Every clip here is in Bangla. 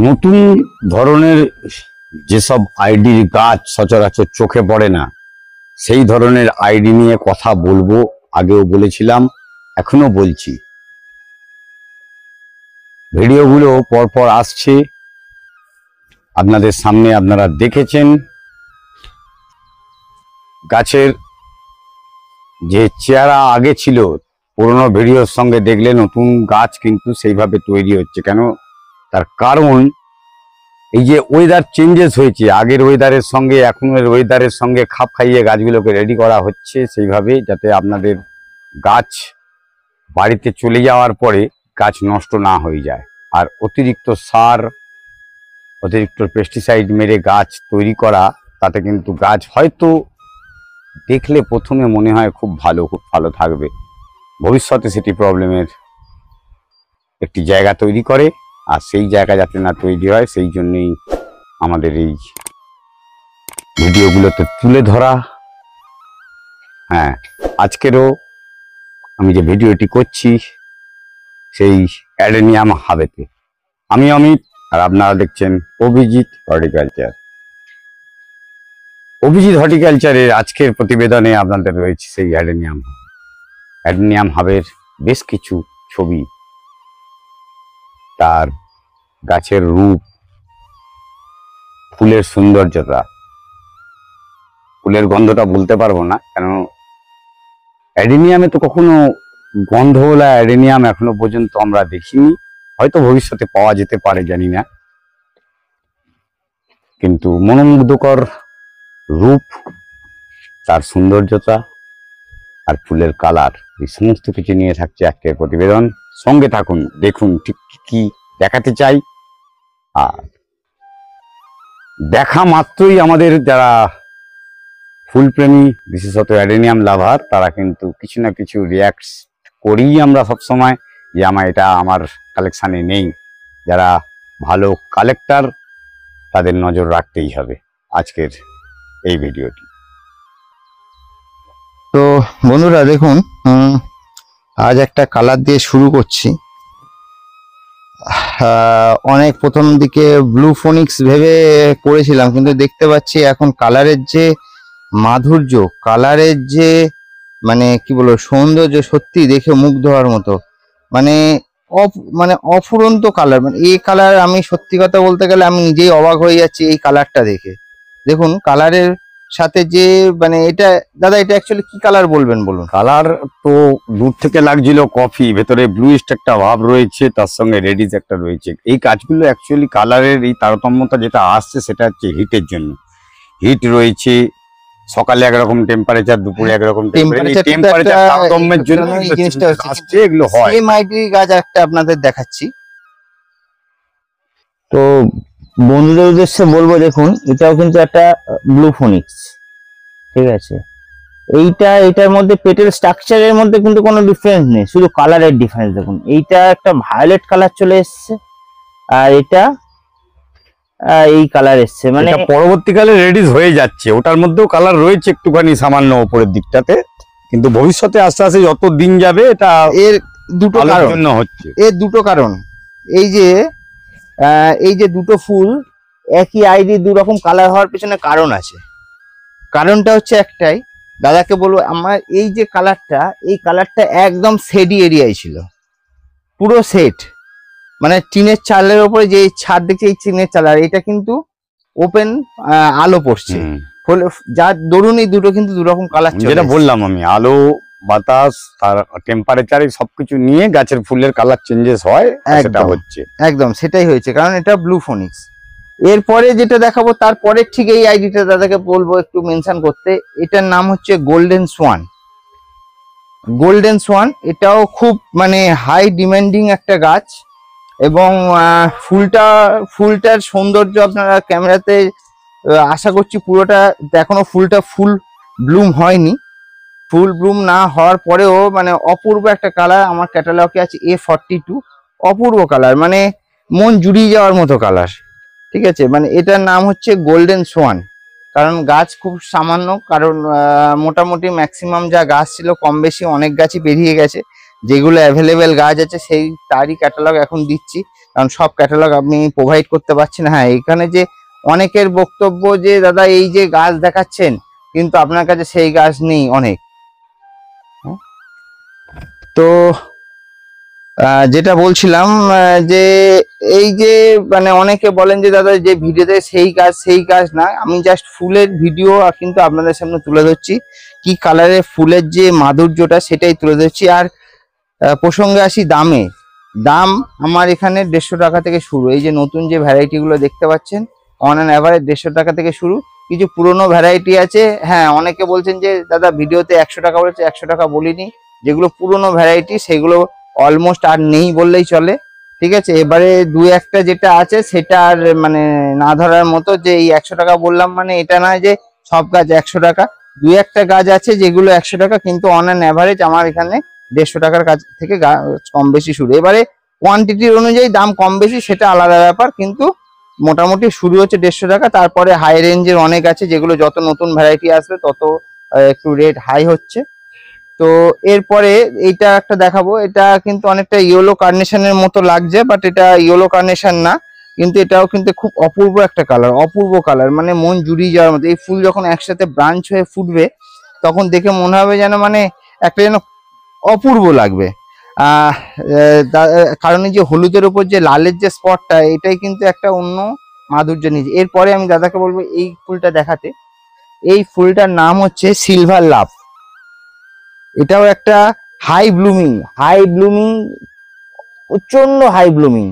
নতুন ধরনের যেসব আইডির গাছ সচরাচর চোখে পড়ে না, সেই ধরনের আইডি নিয়ে কথা বলবো। আগেও বলেছিলাম, এখনো বলছি। ভিডিওগুলো পরপর আসছে আপনাদের সামনে, আপনারা দেখেছেন। গাছের যে চেহারা আগে ছিল পুরোনো ভিডিওর সঙ্গে দেখলে নতুন গাছ কিন্তু সেইভাবে তৈরি হচ্ছে। কেন? তার কারণ এই যে ওয়েদার চেঞ্জেস হয়েছে, আগের ওয়েদারের সঙ্গে এখনের ওয়েদারের সঙ্গে খাপ খাইয়ে গাছগুলোকে রেডি করা হচ্ছে সেইভাবে, যাতে আপনাদের গাছ বাড়িতে চলে যাওয়ার পরে গাছ নষ্ট না হয়ে যায়। আর অতিরিক্ত সার, অতিরিক্ত পেস্টিসাইড মেরে গাছ তৈরি করা, তাতে কিন্তু গাছ হয়তো দেখলে প্রথমে মনে হয় খুব ভালো থাকবে, ভবিষ্যতে সেটি প্রবলেমের একটি জায়গা তৈরি করে। আর সেই জায়গা যাতে না তৈরি হয়, সেই জন্যই আমাদের এই ভিডিওগুলোতে তুলে ধরা। হ্যাঁ, আজকেরও আমি যে ভিডিওটি করছি সেই অ্যাডেনিয়াম হাবেতে। আমি অমিত, আর আপনারা দেখছেন অভিজিৎ হর্টিকালচার। অভিজিৎ হর্টিকালচারের আজকের প্রতিবেদনে আপনাদের রয়েছে সেই অ্যাডেনিয়াম হাবের বেশ কিছু ছবি, তার গাছের রূপ, ফুলের সৌন্দর্যতা। ফুলের গন্ধটা বলতে পারবো না, কারণ অ্যাডেনিয়ামে তো কখনো গন্ধওয়ালা অ্যাডেনিয়াম এখনো পর্যন্ত আমরা দেখিনি। হয়তো ভবিষ্যতে পাওয়া যেতে পারে, জানি না। কিন্তু মনোমুগ্ধকর রূপ, তার সৌন্দর্যতা আর ফুলের কালার, এই সমস্ত কিছু নিয়ে থাকছে আজকের প্রতিবেদন। সঙ্গে থাকুন, দেখুন ঠিক কি দেখাতে চাই। আর দেখা মাত্রই আমাদের যারা ফুলপ্রেমী, বিশেষত অ্যাডেনিয়াম লাভার, তারা কিন্তু কিছু না কিছু রিয়াক্ট করি আমরা সবসময়, যে এটা আমার কালেকশানে নেই। যারা ভালো কালেক্টর, তাদের নজর রাখতেই হবে আজকের এই ভিডিওটি। তো বন্ধুরা দেখুন, আজ একটা কালার দিয়ে শুরু করছি। অনেক প্রথম দিকে ব্লু ফোনিক্স ভেবে করেছিলাম, কিন্তু দেখতে পাচ্ছি এখন কালারের যে মাধুর্য, কালারের যে মানে কি বলবো সৌন্দর্য, সত্যি দেখে মুগ্ধ হওয়ার মতো। মানে অফুরন্ত কালার। মানে এই কালার, আমি সত্যি কথা বলতে গেলে আমি নিজেই অবাক হয়ে যাচ্ছি এই কালারটা দেখে। দেখুন কালারের সাথে যে মানে এটা, দাদা এটা অ্যাকচুয়ালি কি কালার বলবেন বলুন? কালার তো দূর থেকে লাগছিল কফি, ভেতরে ব্লুইস্ট একটা ভাব রয়েছে, তার সঙ্গে রেডিশ একটা রয়েছে। এই কাজগুলো অ্যাকচুয়ালি কালারের এই তারতম্যতা যেটা আসছে, সেটা হচ্ছে হিটের জন্য। হিট রয়েছে, সকালে একরকম টেম্পারেচার, দুপুরে একরকম টেম্পারেচার, তারতম্যের জন্য আসছে, এগুলো হয়। এই মাইটি গাছ একটা আপনাদের দেখাচ্ছি। তো বন্ধুদের উদ্দেশ্যে বলবো, দেখুন এটাও কিন্তু একটা ব্লু ফোনিক্স, ঠিক আছে। এইটার মধ্যে পেটের স্ট্রাকচারের মধ্যে কিন্তু কোনো ডিফারেন্স নেই, শুধু কালারের ডিফারেন্স। দেখুন এইটা একটা ভায়োলেট কালার চলে এসছে, আর এটা এই কালার এসছে, মানে পরবর্তীকালে রেডিশ হয়ে যাচ্ছে। ওটার মধ্যেও কালার রয়েছে একটুখানি সামান্য উপরের দিকটাতে, কিন্তু ভবিষ্যতে আস্তে আস্তে যত দিন যাবে এটা এর দুটো কারণ হচ্ছে। এর দুটো কারণ, এই যে দুটো ফুল একই আইডি দু রকম কালার হওয়ার পেছনে কারণ আছে। কারণটা হচ্ছে একটাই, দাদাকে বলবো, আমার এই যে কালারটা, এই কালারটা একদম শেডি এরিয়ায় ছিল, পুরো সেট। মানে টিনের চালের উপরে যে ছাদ দেখছে, এই টিনের চাল, আর এটা কিন্তু ওপেন আলো পড়ছে, ফলে যার দরুন এই দুটো কিন্তু দুরকম কালার। যেটা বললাম আমি, আলো, বাতাস, তার টেম্পারেচার, সবকিছু নিয়ে গাছের ফুলের কালার চেঞ্জেস হয়, সেটা হচ্ছে একদম সেটাই হয়েছে, কারণ এটা ব্লু ফোনিক্স। এরপরে যেটা দেখাবো তারপরে ঠিক এই আইডিটা দাদাকে বলবো একটু মেনশন করতে। এটার নাম হচ্ছে গোল্ডেন সোয়ান। গোল্ডেন সোয়ান এটাও খুব মানে হাই ডিমান্ডিং একটা গাছ, এবং ফুলটার সৌন্দর্য আপনারা ক্যামেরাতে আশা করছি পুরোটা, এখনো ফুলটা ফুল ব্লুম হয়নি। ফুল ব্লুম না হওয়ার পরেও মানে অপূর্ব একটা কালার। আমার ক্যাটালগে আছে A42, অপূর্ব কালার, মানে মন জুড়িয়ে যাওয়ার মতো কালার, ঠিক আছে। মানে এটার নাম হচ্ছে গোল্ডেন সোয়ান, কারণ গাছ খুব সামান্য, কারণ মোটামুটি ম্যাক্সিমাম যা গাছ ছিল কম বেশি অনেক গাছই বেরিয়ে গেছে, যেগুলো অ্যাভেলেবেল গাছ আছে সেই তারই ক্যাটালগ এখন দিচ্ছি, কারণ সব ক্যাটালগ আমি প্রোভাইড করতে পারছি না। হ্যাঁ, এখানে যে অনেকের বক্তব্য যে দাদা এই যে গাছ দেখাচ্ছেন কিন্তু আপনার কাছে সেই গাছ নেই অনেক। তো যেটা বলছিলাম যে এই যে মানে অনেকে বলেন যে দাদা যে ভিডিওতে সেই গাছ না, আমি জাস্ট ফুলের ভিডিও কিন্তু আপনাদের সামনে তুলে ধরছি, কি কালারের ফুলের যে মাধুর্যটা সেটাই তুলে ধরছি। আর প্রসঙ্গে আসি দামে, দাম আমার এখানে 150 টাকা থেকে শুরু। এই যে নতুন যে ভ্যারাইটি গুলো দেখতে পাচ্ছেন অন অ্যান অ্যাভারেজ 150 টাকা থেকে শুরু। কিছু পুরনো ভ্যারাইটি আছে, হ্যাঁ অনেকে বলছেন যে দাদা ভিডিওতে 100 টাকা বলেছে, 100 টাকা বলিনি। যেগুলো পুরনো ভ্যারাইটি সেগুলো অলমোস্ট আর নেই বললেই চলে, ঠিক আছে। এবারে দু একটা যেটা আছে সেটা আর মানে না ধরার মতো, যে এই 100 টাকা বললাম মানে এটা নয় যে সব গাছ 100 টাকা। দু একটা গাছ আছে যেগুলো 100 টাকা, কিন্তু অন অ্যান অ্যাভারেজ আমার এখানে 150 টাকার কাছ থেকে কম বেশি শুরু। এবারে কোয়ান্টিটির অনুযায়ী দাম কম বেশি সেটা আলাদা ব্যাপার, কিন্তু মোটামুটি শুরু হচ্ছে 150 টাকা। তারপরে হাই রেঞ্জের অনেক আছে, যেগুলো যত নতুন ভ্যারাইটি আসবে তত একটু রেট হাই হচ্ছে। তো এরপরে এইটা একটা দেখাবো, এটা কিন্তু অনেকটা ইয়েলো কার্নেশনের মতো লাগছে, বাট এটা ইয়েলো কার্নেশন না, কিন্তু এটাও কিন্তু খুব অপূর্ব একটা কালার, অপূর্ব কালার, মানে মন জুড়িয়ে যাওয়ার মতো। এই ফুল যখন একসাথে ব্রাঞ্চ হয়ে ফুটবে তখন দেখে মনে হবে যেন মানে একটা যেন অপূর্ব লাগবে। কারণ এই যে হলুদের উপর যে লালের যে স্পটটা, এটাই কিন্তু একটা অন্য মাধুর্য নিয়েছে। এরপরে আমি দাদাকে বলবো এই ফুলটা দেখাতে। এই ফুলটার নাম হচ্ছে সিলভার লাভ। এটাও একটা হাই ব্লুমিং, প্রচন্ড হাই ব্লুমিং।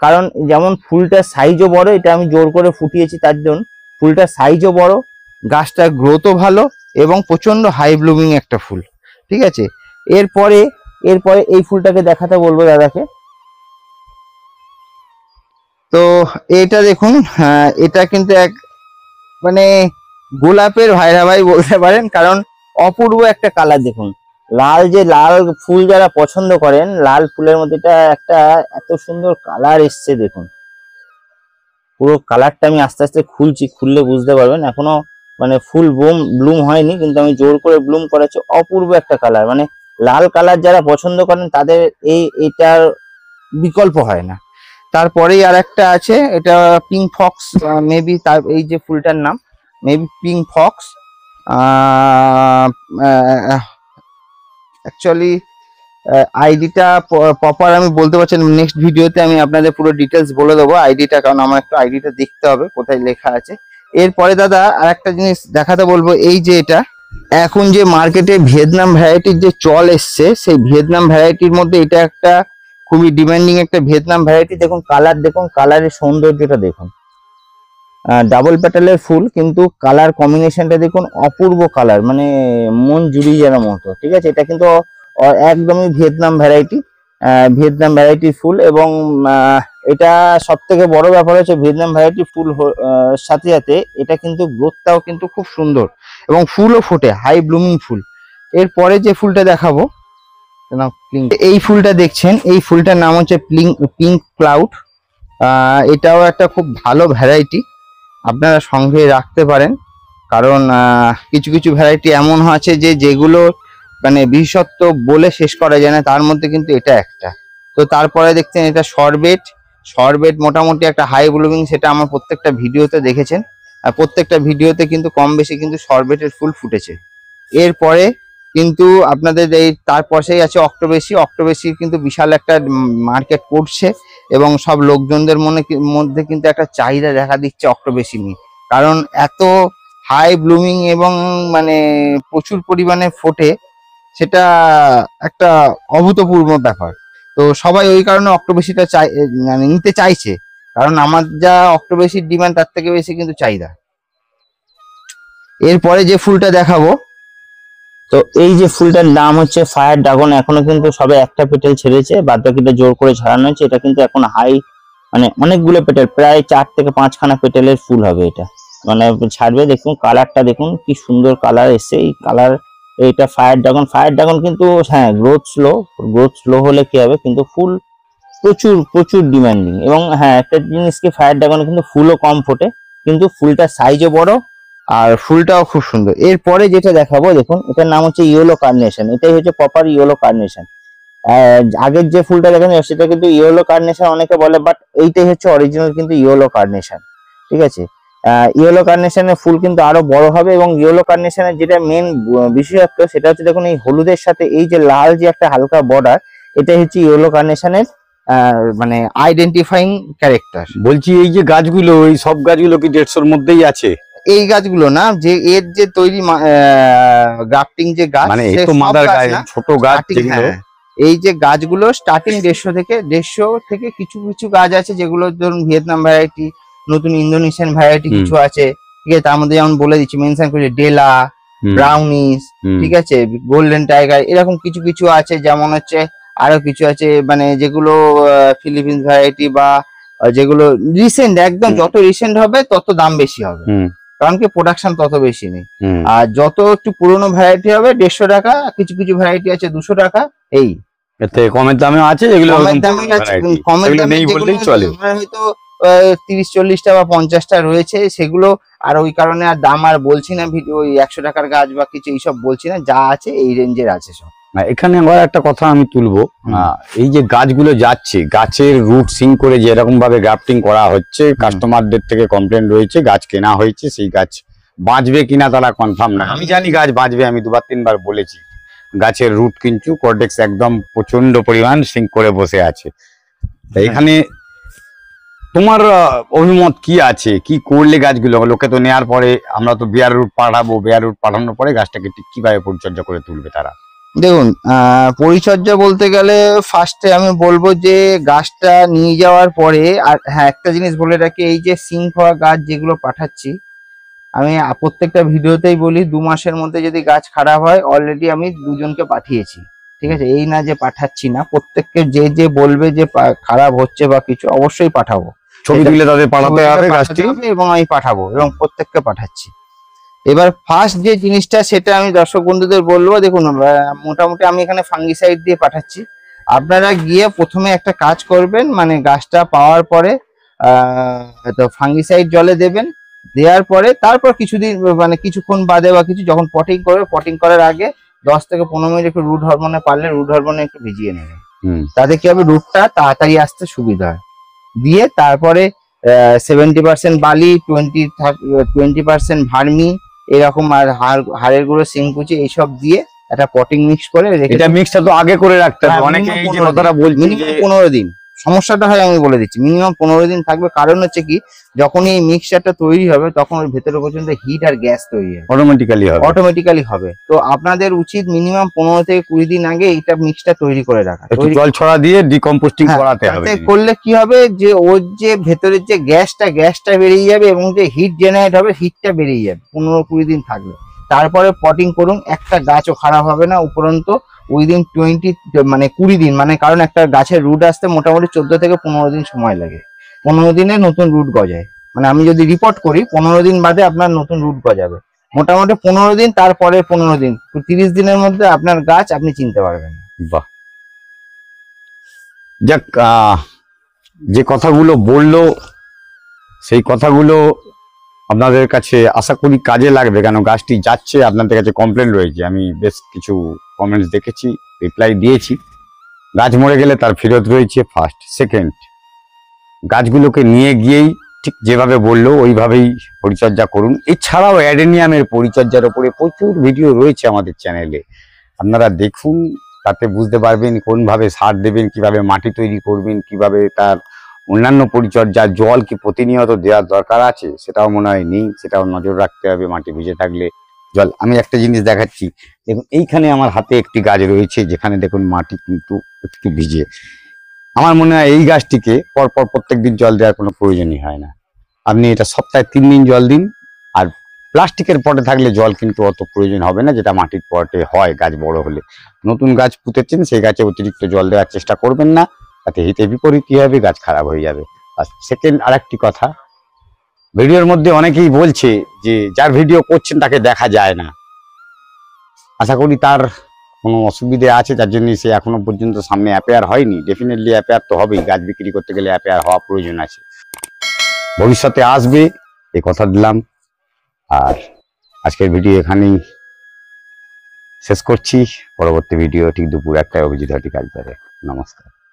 কারণ যেমন ফুলটার সাইজও বড়, এটা আমি জোর করে ফুটিয়েছি তার জন্য। ফুলটার সাইজও বড়, গাছটার গ্রোথও ভালো এবং প্রচন্ড হাই ব্লুমিং একটা ফুল, ঠিক আছে। এরপরে এই ফুলটাকে দেখাতে বলবো দাদাকে। তো এটা দেখুন, এটা কিন্তু এক মানে গোলাপের ভাইরা ভাই বলতে পারেন, কারণ অপূর্ব একটা কালার। দেখুন লাল ফুল যারা পছন্দ করেন, লাল ফুলের মধ্যে এটা একটা এত সুন্দর কালার এসছে। দেখুন পুরো কালারটা আমি আস্তে আস্তে খুললে বুঝতে পারবেন। এখনো মানে ফুল ব্লুম হয়নি, কিন্তু আমি জোর করে ব্লুম করাচ্ছি। অপূর্ব একটা কালার, মানে লাল কালার যারা পছন্দ করেন তাদের এইটার বিকল্প হয় না। তারপরেই আর একটা আছে, এটা পিঙ্ক ফক্স মেবি, তার এই যে ফুলটার নাম মেবি পিঙ্ক ফক্স। অ্যাকচুয়ালি আইডিটা প্রপার আমি বলতে পারছি না, নেক্সট ভিডিওতে আমি আপনাদের পুরো ডিটেলস বলে দেবো আইডিটা, কারণ আমার একটু আইডিটা দেখতে হবে কোথায় লেখা আছে। এরপরে দাদা আর একটা জিনিস দেখাতে বলবো, এই যে এটা এখন যে মার্কেটে ভিয়েতনাম ভ্যারাইটির যে চল এসছে, সেই ভিয়েতনাম ভ্যারাইটির মধ্যে এটা একটা খুবই ডিমান্ডিং একটা ভিয়েতনাম ভ্যারাইটি। দেখুন কালার, দেখুন কালারের সৌন্দর্যটা দেখুন। ডাবল প্যাটেলের ফুল, কিন্তু কালার কম্বিনেশনটা দেখুন অপূর্ব কালার, মানে মন জুড়িয়ে যাওয়ার মতো, ঠিক আছে। এটা কিন্তু একদমই ভিয়েতনাম ভ্যারাইটির ফুল। এবং এটা সব থেকে বড় ব্যাপার হচ্ছে ভিয়েতনাম ভ্যারাইটি ফুল সাথে সাথে এটা কিন্তু গ্রোথটাও কিন্তু খুব সুন্দর এবং ফুলও ফোটে, হাই ব্লুমিং ফুল। এরপরে যে ফুলটা দেখাবো, এই ফুলটা দেখছেন, এই ফুলটার নাম হচ্ছে পিঙ্ক ক্লাউড। এটাও একটা খুব ভালো ভ্যারাইটি, আপনারা সঙ্গে রাখতে পারেন, কারণ কিছু কিছু ভ্যারাইটি এমন আছে যেগুলো মানে বিশেষত্ব বলে শেষ করা যায় না, তার মধ্যে কিন্তু এটা একটা। তো তারপরে দেখছেন এটা শরবেট মোটামুটি একটা হাই ব্লুমিং, সেটা আমার প্রত্যেকটা ভিডিওতে দেখেছেন, আর প্রত্যেকটা ভিডিওতে কিন্তু কম বেশি কিন্তু শরবেটের ফুল ফুটেছে। এরপরে কিন্তু আপনাদের এই তার পাশেই আছে অক্টোবেসি কিন্তু বিশাল একটা মার্কেট করছে, এবং সব লোকজনদের মধ্যে কিন্তু একটা চাহিদা দেখা দিচ্ছে অক্টোবেসি নিয়ে, কারণ এত হাই ব্লুমিং এবং মানে প্রচুর পরিমাণে ফোটে, সেটা একটা অভূতপূর্ব ব্যাপার। তো সবাই ওই কারণে অক্টোবেসিটা মানে নিতে চাইছে, কারণ আমার যা অক্টোবেসির ডিমান্ড তার থেকে বেশি কিন্তু চাহিদা। এরপরে যে ফুলটা দেখাবো, তো এই যে ফুলটার নাম হচ্ছে ফায়ার ড্রাগন। এখনো কিন্তু সবে একটা পেটেল ছেড়েছে, বাদ বাকিটা জোর করে ছাড়ানো হয়েছে। এটা কিন্তু এখন হাই মানে অনেকগুলো পেটেল, প্রায় 4 থেকে 5 খানা পেটেলের ফুল হবে এটা, মানে ছাড়বে। দেখুন কালারটা দেখুন কি সুন্দর কালার এসছে। এই কালার, এইটা ফায়ার ড্রাগন কিন্তু হ্যাঁ গ্রোথ স্লো হলে কি হবে, কিন্তু ফুল প্রচুর ডিমান্ডিং। এবং হ্যাঁ একটা জিনিস কি, ফায়ার ড্রাগনে কিন্তু ফুলও কম ফোটে, কিন্তু ফুলটার সাইজও বড় আর ফুলটাও খুব সুন্দর। এরপরে যেটা দেখাবো দেখুন, এটার নাম হচ্ছে ইয়েলো কার্নেশন। এটাই হচ্ছে প্রপার ইয়েলো কার্নেশন। আগের যে ফুলটা দেখেন সেটা কিন্তু ইয়েলো কার্নেশন অনেকে বলে, বাট এইটাই হচ্ছে অরিজিনাল কিন্তু ইয়েলো কার্নেশন। ঠিক আছে, ইয়েলো কার্নেশনের ফুল কিন্তু আরো বড় হবে, এবং ইয়েলো কার্নেশনের যেটা মেন বিশেষত্ব সেটা হচ্ছে দেখুন এই হলুদের সাথে এই যে লাল যে একটা হালকা বর্ডার, এটাই হচ্ছে ইয়েলো কার্নেশনের মানে আইডেন্টিফাইং ক্যারেক্টার। বলছি এই যে গাছগুলো, এই সব গাছগুলো কি 150-র মধ্যেই আছে? এই গাছগুলো না, যে এর যে তৈরি গ্রাফটিং যে গাছ, মানে এই সে তো সব মাদার গাছ গাছ, না, ছোট গাছ starting, যেগুলো। হ্যাঁ, এই যে গাছগুলো স্টার্টিং 150 থেকে কিছু কিছু গাছ আছে যেগুলো ধরুন ভিয়েতনাম ভ্যারাইটি, নতুন ইন্দোনেশিয়ান ভ্যারাইটি হুম। কিছু আছে। ঠিক আছে, তার মধ্যে যেমন বলে দিচ্ছি, মেনশন করেছি ডেলা, ব্রাউনিস, ঠিক আছে, গোল্ডেন টাইগার, এরকম কিছু কিছু আছে। যেমন হচ্ছে আরো কিছু আছে মানে যেগুলো ফিলিপিন্স ভ্যারাইটি বা যেগুলো রিসেন্ট একদম, যত রিসেন্ট হবে তত দাম বেশি হবে, কারণ কি প্রোডাকশন তত বেশি নেই। আর যত একটু পুরোনো ভ্যারাইটি হবে 150 টাকা, কিছু কিছু ভ্যারাইটি আছে 200 টাকা। এই এতে কমের দামে আছে, যেগুলো কমের দামে আছে, কমের দামে যেগুলো চলে। হয়তো 30-40টা বা 50টা রয়েছে, সেগুলো আর ওই কারণে আর দাম আর বলছি না, ভিডিও 100 টাকার গাছ বা কিছু এইসব বলছি না, যা আছে এই রেঞ্জের আছে সব। এখানে আবার একটা কথা আমি তুলবো, এই যে গাছগুলো যাচ্ছে, গাছের রুট সিং করে যে এরকম ভাবে গ্রাফটিং করা হচ্ছে, কাস্টমারদের থেকে কমপ্লেন রয়েছে, গাছ কেনা হয়েছে, সেই গাছ বাঁচবে কিনা তারা কনফার্ম না। আমি জানি গাছ বাঁচবে, আমি 2-3 বার বলেছি। গাছের রুট কিন্তু কর্টেক্স একদম প্রচন্ড পরিমাণ সিং করে বসে আছে। এখানে তোমার অভিমত কি আছে? কি করলে গাছগুলো, লোকে তো নেওয়ার পরে আমরা তো বিয়ার রুট পাঠাবো, বিয়ার রুট পাঠানোর পরে গাছটাকে ঠিক কিভাবে পরিচর্যা করে তুলবে তারা? দেখুন, পরিচর্যা বলতে গেলে ফার্স্টে আমি বলবো যে গাছটা নিয়ে যাওয়ার পরে, আর হ্যাঁ একটা জিনিস বলে রাখি, এই যে সিং হওয়া গাছ যেগুলো পাঠাচ্ছি, আমি প্রত্যেকটা ভিডিওতেই বলি 2 মাসের মধ্যে যদি গাছ খারাপ হয়, অলরেডি আমি 2জনকে পাঠিয়েছি। ঠিক আছে, এই না যে পাঠাচ্ছি না, প্রত্যেককে যে যে বলবে যে খারাপ হচ্ছে বা কিছু, অবশ্যই পাঠাবো, ছবি তুলে তাদের পাঠাতে হবে গাছটি, এবং আমি পাঠাবো এবং প্রত্যেককে পাঠাচ্ছি। এবার ফার্স্ট যে জিনিসটা সেটা আমি দর্শক বন্ধুদের বলবো, দেখুন মোটামুটি আমি এখানে ফাঙ্গিসাইড দিয়ে পাঠাচ্ছি। আপনারা গিয়ে প্রথমে একটা কাজ করবেন, মানে গাছটা পাওয়ার পরে তো ফাঙ্গিসাইড জলে দেবেন, দেওয়ার পরে তারপর কিছুদিন মানে কিছুক্ষণ বাদে বা কিছু যখন পটিং করবে, পটিং করার আগে 10 থেকে 15 মিনিট একটু রুট হরমোনে, পারলে রুট হরমোনে একটু ভিজিয়ে নেবেন, তাতে কি হবে রুটটা তাড়াতাড়ি আসতে সুবিধা হয়। দিয়ে তারপরে 70% বালি, 20% ভার্মি, এরকম আর হাড়ের গুঁড়ো, সিংকুচি, এইসব দিয়ে একটা পটিং মিক্স করে রেখে, এটা মিক্সটা তো আগে করে রাখতে হবে। অনেকে এই যে কথাটা বলছে, মিনিমাম 15 দিন। সমস্যাটা হয় আমি বলে দিচ্ছি, মিনিমাম 15 দিন থাকবে। কারণ হচ্ছে কি, যখন এই মিক্সচারটা তৈরি হবে তখন ওর ভেতরে পর্যন্ত হিট আর গ্যাস তৈরি হবে, অটোমেটিক্যালি হবে। তো আপনাদের উচিত মিনিমাম 15 থেকে 20 দিন আগে এইটা মিক্সটা তৈরি করে রাখা, জল ছড়া দিয়ে ডিকম্পোস্টিং করাতে হবে। করলে কি হবে যে ওর যে ভেতরের যে গ্যাসটা বেরিয়ে যাবে, এবং যে হিট জেনারেট হবে, হিটটা বেরিয়ে যাবে 15-20 দিন থাকলে। তারপরে পটিং করুন, একটা গাছও খারাপ হবে না। উপরন্ত উইদিন 20 দিন, মানে কারণ একটা গাছের রুট আসতে মোটামুটি 14 থেকে 15 দিন সময় লাগে। 15 দিনে নতুন রুট গজায়, মানে আমি যদি রিপোর্ট করি 15 দিন বাদে আপনার নতুন রুট গজাবে। মোটামুটি 15 দিন, তারপরে 15 দিন, 30 দিনের মধ্যে আপনার গাছ আপনি চিনতে পারবেন। বাহ, যাক, যে কথাগুলো বললো সেই কথাগুলো আপনাদের কাছে আশা করি কাজে লাগবে, কেন গাছটি যাচ্ছে, আপনাদের কাছে কমপ্লেন রয়েছে, আমি বেশ কিছু কমেন্টস দেখেছি, রিপ্লাই দিয়েছি। গাছ মরে গেলে তার ফেরত রয়েছে। ফার্স্ট, সেকেন্ড, গাছগুলোকে নিয়ে গিয়েই ঠিক যেভাবে বললো ওইভাবেই পরিচর্যা করুন। এছাড়াও অ্যাডেনিয়ামের পরিচর্যার উপরে প্রচুর ভিডিও রয়েছে আমাদের চ্যানেলে, আপনারা দেখুন, তাতে বুঝতে পারবেন কোনভাবে সার দেবেন, কিভাবে মাটি তৈরি করবেন, কিভাবে তার অন্যান্য পরিচর্যা, জল কি প্রতিনিয়ত দেওয়ার দরকার আছে সেটাও মনে হয় নেই, সেটাও নজর রাখতে হবে। মাটি ভিজে থাকলে জল, আমি একটা জিনিস দেখাচ্ছি, দেখুন এইখানে আমার হাতে একটি গাছ রয়েছে যেখানে দেখুন মাটি কিন্তু একটু ভিজে। আমার মনে হয় এই গাছটিকে পরপর প্রত্যেকদিন জল দেওয়ার কোনো প্রয়োজনই হয় না। আপনি এটা সপ্তাহে 3 দিন জল দিন। আর প্লাস্টিকের পটে থাকলে জল কিন্তু অত প্রয়োজন হবে না, যেটা মাটির পটে হয় গাছ বড় হলে। নতুন গাছ পুঁতেছেন, সেই গাছে অতিরিক্ত জল দেওয়ার চেষ্টা করবেন না, তাতে হিতে বিপরীত হবে, গাছ খারাপ হয়ে যাবে। আর সেকেন্ড, আরেকটি কথা, ভিডিওর মধ্যে অনেকেই বলছে যে যার ভিডিও করছেন তাকে দেখা যায় না। আশা করি তার কোনো অসুবিধে আছে, যার জন্য সে এখনো পর্যন্ত সামনে অ্যাপেয়ার হয়নি। ডেফিনেটলি অ্যাপেয়ার তো হবেই, গাছ বিক্রি করতে গেলে অ্যাপেয়ার হওয়া প্রয়োজন আছে, ভবিষ্যতে আসবে, এ কথা দিলাম। আর আজকের ভিডিও এখানেই শেষ করছি। পরবর্তী ভিডিও ঠিক দুপুর 1টায় অভিজিৎ হর্টিকালচারে। নমস্কার।